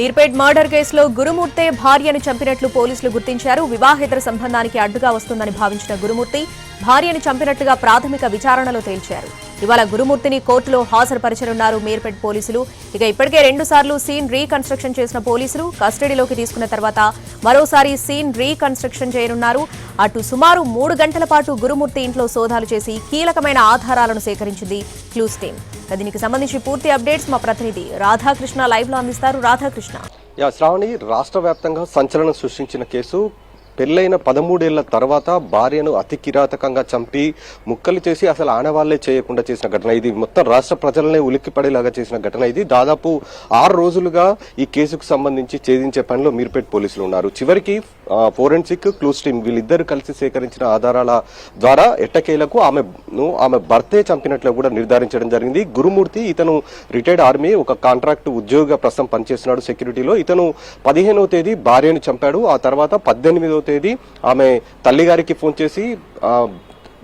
Meerpet murder కేసులో గురుమూర్తే భార్యను చంపినట్లు పోలీసులు గుర్తించారు. వివాహేతర సంబంధానికి అడ్డుగా వస్తుందని భావించిన గురుమూర్తి భార్యను చంపినట్లుగా ప్రాథమిక విచారణలో తేల్చారు. ఇవాళ గురుమూర్తిని కోర్టులో హాజరుపరచనున్నారు మీర్పేట్ పోలీసులు. ఇక ఇప్పటికే 2 సార్లు సీన్ రీకన్స్ట్రక్షన్ చేసిన పోలీసులు కస్టడీలోకి తీసుకున్న తర్వాత మరోసారి సీన్ రీకన్స్ట్రక్షన్ చేయనున్నారు. అటు సుమారు 3 గంటల పాటు గురుమూర్తి ఇంట్లో సోదాలు చేసి కీలకమైన ఆధారాలను సేకరించింది క్లూస్ టీం. దీనికి సంబంధించి పూర్తి అప్డేట్స్ మా ప్రతినిధి రాధాకృష్ణ లైవ్ లో అందిస్తారు. రాధాకృష్ణ. శ్రావణి, రాష్ట్ర వ్యాప్తంగా సంచలనం సృష్టించిన కేసు. పెళ్లైన 13 ఏళ్ల తర్వాత భార్యను అతి కిరాతకంగా చంపి ముక్కలు చేసి అసలు ఆనవాళ్లే చేయకుండా చేసిన ఘటన ఇది. మొత్తం రాష్ట్ర ప్రజలనే ఉలిక్కిపడేలాగా చేసిన ఘటన ఇది. దాదాపు 6 రోజులుగా ఈ కేసుకు సంబంధించి ఛేదించే పనిలో మీర్పేట్ పోలీసులు ఉన్నారు. చివరికి ఫోరెన్సిక్ క్లూస్ టీం వీళ్ళిద్దరు కలిసి సేకరించిన ఆధారాల ద్వారా ఎట్టకేలకు ఆమె భర్తే చంపినట్లు కూడా నిర్ధారించడం జరిగింది. గురుమూర్తి ఇతను రిటైర్డ్ ఆర్మీ, ఒక కాంట్రాక్ట్ ఉద్యోగ ప్రస్తుతం పనిచేస్తున్నాడు సెక్యూరిటీలో. ఇతను 15వ తేదీ భార్యను చంపాడు. ఆ తర్వాత 18వ తేదీ ఆమె తల్లిగారికి ఫోన్ చేసి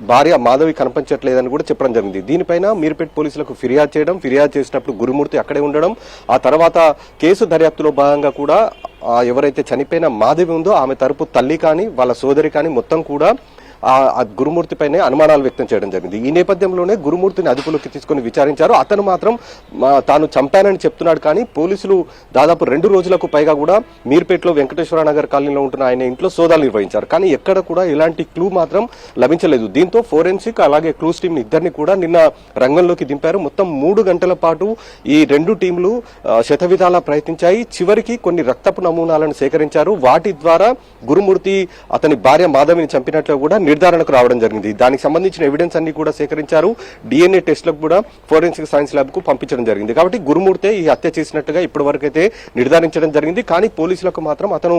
భార్య మాధవి కనిపించట్లేదని కూడా చెప్పడం జరిగింది. దీనిపైన మీర్పేట్ పోలీసులకు ఫిర్యాదు చేసినప్పుడు గురుమూర్తి అక్కడే ఉండడం, ఆ తర్వాత కేసు దర్యాప్తులో భాగంగా కూడా ఎవరైతే చనిపోయిన మాధవి ఉందో ఆమె తరపు తల్లి కానీ వాళ్ళ సోదరి కానీ మొత్తం కూడా ఆ గురుమూర్తిపైనే అనుమానాలు వ్యక్తం చేయడం జరిగింది. ఈ నేపథ్యంలోనే గురుమూర్తిని అదుపులోకి తీసుకుని విచారించారు. అతను మాత్రం తాను చంపానని చెప్తున్నాడు. కానీ పోలీసులు దాదాపు 2 రోజులకు పైగా కూడా మీర్పేట్లో వెంకటేశ్వర నగర్ కాలనీలో ఉంటున్న ఆయన ఇంట్లో సోదాలు నిర్వహించారు. కానీ ఎక్కడ కూడా ఎలాంటి క్లూ మాత్రం లభించలేదు. దీంతో ఫోరెన్సిక్ అలాగే క్లూస్ టీం ఇద్దరిని కూడా నిన్న రంగంలోకి దింపారు. మొత్తం 3 గంటల పాటు ఈ 2 టీంలు శతవిధాలా ప్రయత్నించాయి. చివరికి కొన్ని రక్తపు నమూనాలను సేకరించారు. వాటి ద్వారా గురుమూర్తి అతని భార్య మాధవిని చంపినట్లు కూడా నిర్ధారణకు రావడం జరిగింది. దానికి సంబంధించిన ఎవిడెన్స్ అన్ని కూడా సేకరించారు. డిఎన్ఏ టెస్ట్లకు కూడా ఫోరెన్సిక్ సైన్స్ ల్యాబ్ కు పంపించడం జరిగింది. కాబట్టి గురుమూర్తే ఈ హత్య చేసినట్టుగా ఇప్పటి వరకైతే నిర్ధారించడం జరిగింది. కానీ పోలీసులకు మాత్రం అతను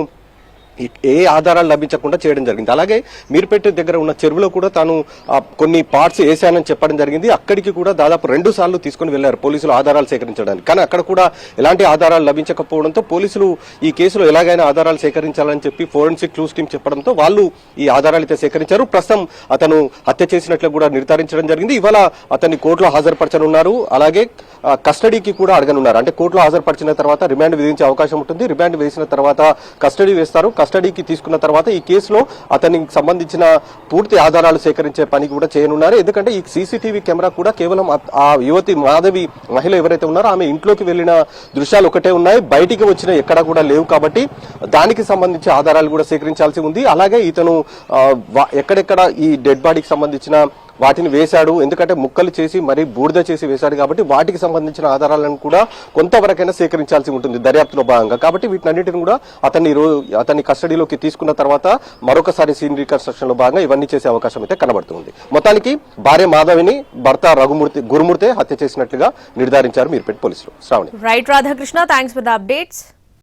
ఏ ఆధారాలు లభించకుండా చేయడం జరిగింది. అలాగే మీర్పేట దగ్గర ఉన్న చెరువులో కూడా తాను కొన్ని పార్ట్స్ వేసానని చెప్పడం జరిగింది. అక్కడికి కూడా దాదాపు 2 సార్లు తీసుకుని వెళ్లారు పోలీసులు ఆధారాలు సేకరించడానికి. కానీ అక్కడ కూడా ఎలాంటి ఆధారాలు లభించకపోవడంతో పోలీసులు ఈ కేసులో ఎలాగైనా ఆధారాలు సేకరించాలని చెప్పి ఫోరెన్సిక్ క్లూస్ టీం చెప్పడంతో వాళ్ళు ఈ ఆధారాలు అయితే సేకరించారు. ప్రస్తుతం అతను హత్య చేసినట్లు కూడా నిర్ధారించడం జరిగింది. ఇవాళ అతన్ని కోర్టులో హాజరుపరచనున్నారు. అలాగే కస్టడీకి కూడా అడగనున్నారు. అంటే కోర్టులో హాజరుపరిచిన తర్వాత రిమాండ్ విధించే అవకాశం ఉంటుంది. రిమాండ్ వేసిన తర్వాత కస్టడీ వేస్తారు. కస్టడీకి తీసుకున్న తర్వాత ఈ కేసులో అతనికి సంబంధించిన పూర్తి ఆధారాలు సేకరించే పని కూడా చేయనున్నారు. ఎందుకంటే ఈ సీసీటీవీ కెమెరా కూడా కేవలం ఆ యువతి మాధవి మహిళ ఎవరైతే ఉన్నారో ఆమె ఇంట్లోకి వెళ్లిన దృశ్యాలు ఒకటే ఉన్నాయి, బయటికి వచ్చిన ఎక్కడా కూడా లేవు. కాబట్టి దానికి సంబంధించి ఆధారాలు కూడా సేకరించాల్సి ఉంది. అలాగే ఇతను ఎక్కడెక్కడ ఈ డెడ్ బాడీకి సంబంధించిన వాటిని వేశాడు, ఎందుకంటే ముక్కలు చేసి మరీ బూడిద చేసి వేశాడు కాబట్టి వాటికి సంబంధించిన ఆధారాలను కూడా కొంతవరకైనా సేకరించాల్సి ఉంటుంది దర్యాప్తులో భాగంగా. కాబట్టి వీటినన్నింటిని కూడా అతన్ని కస్టడీలోకి తీసుకున్న తర్వాత మరొకసారి సీన్ రీకన్స్ట్రక్షన్ లో భాగంగా ఇవన్నీ చేసే అవకాశం అయితే కనబడుతుంది. మొత్తానికి భార్య మాధవిని భర్త గురుమూర్తే హత్య చేసినట్లుగా నిర్ధారించారు మీర్పేట్ పోలీసులు. Shravani. Right Radhakrishna, thanks for the updates.